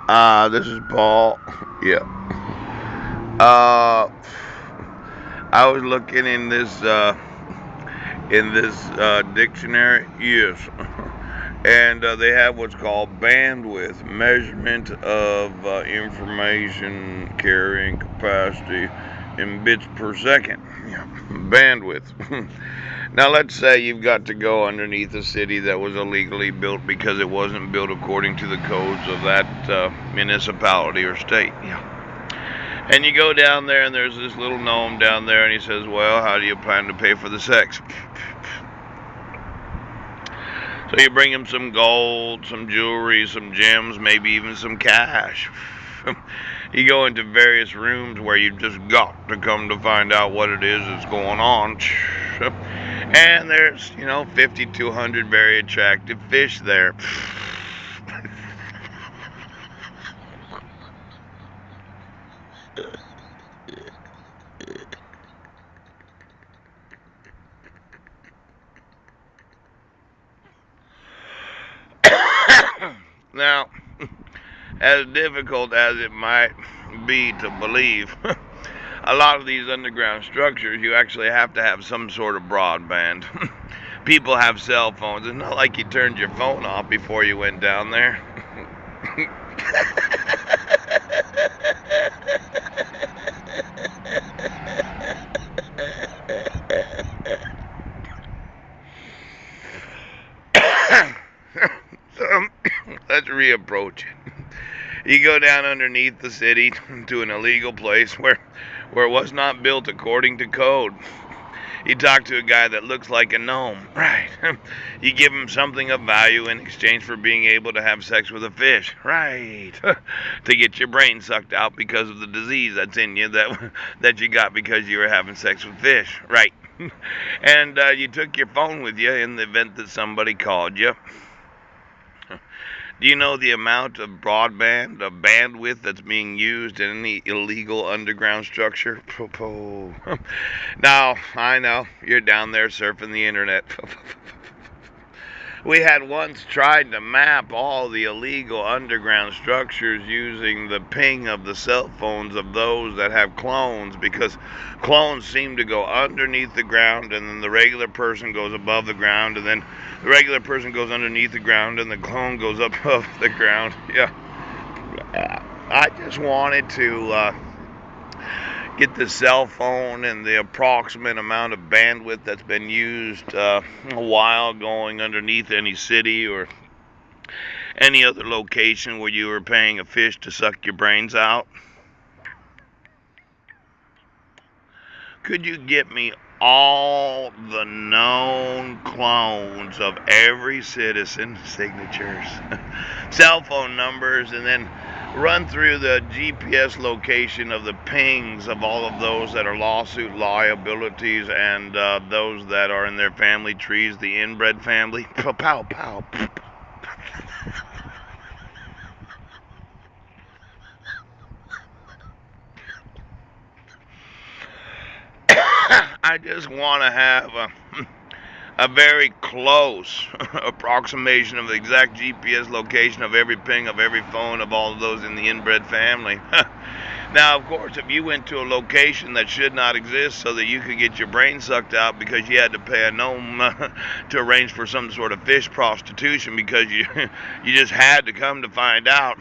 This is Paul. Yeah. Uh, I was looking in this dictionary. Yes. And they have what's called bandwidth, measurement of information carrying capacity in bits per second. Yeah. Bandwidth. Now, let's say you've got to go underneath a city that was illegally built because it wasn't built according to the codes of that municipality or state. Yeah. And you go down there, and there's this little gnome down there, and he says, "Well, how do you plan to pay for the sex?" So you bring him some gold, some jewelry, some gems, maybe even some cash. You go into various rooms where you just got to come to find out what it is that's going on. And there's, 5,200 very attractive fish there. Now, as difficult as it might be to believe, a lot of these underground structures, you actually have to have some sort of broadband. People have cell phones. It's not like you turned your phone off before you went down there. So, let's reapproach it. You go down underneath the city to an illegal place where it was not built according to code. You talk to a guy that looks like a gnome, right? You give him something of value in exchange for being able to have sex with a fish, right? To get your brain sucked out because of the disease that's in you that you got because you were having sex with fish, right? And you took your phone with you in the event that somebody called you. Do you know the amount of broadband, of bandwidth that's being used in any illegal underground structure? Now, I know, you're down there surfing the internet. We had once tried to map all the illegal underground structures using the ping of the cell phones of those that have clones, because clones seem to go underneath the ground, and then the regular person goes above the ground, and then the regular person goes underneath the ground, and the clone goes up above the ground. Yeah. I just wanted to get the cell phone and the approximate amount of bandwidth that's been used while going underneath any city or any other location where you were paying a fish to suck your brains out. Could you get me all the known clones of every citizen, signatures, cell phone numbers, and then run through the GPS location of the pings of all of those that are lawsuit liabilities and those that are in their family trees, the inbred family? Pow, pow, pow. I just want to have a very close approximation of the exact GPS location of every ping of every phone of all of those in the inbred family. Now, of course, if you went to a location that should not exist so that you could get your brain sucked out because you had to pay a gnome to arrange for some sort of fish prostitution because you just had to come to find out.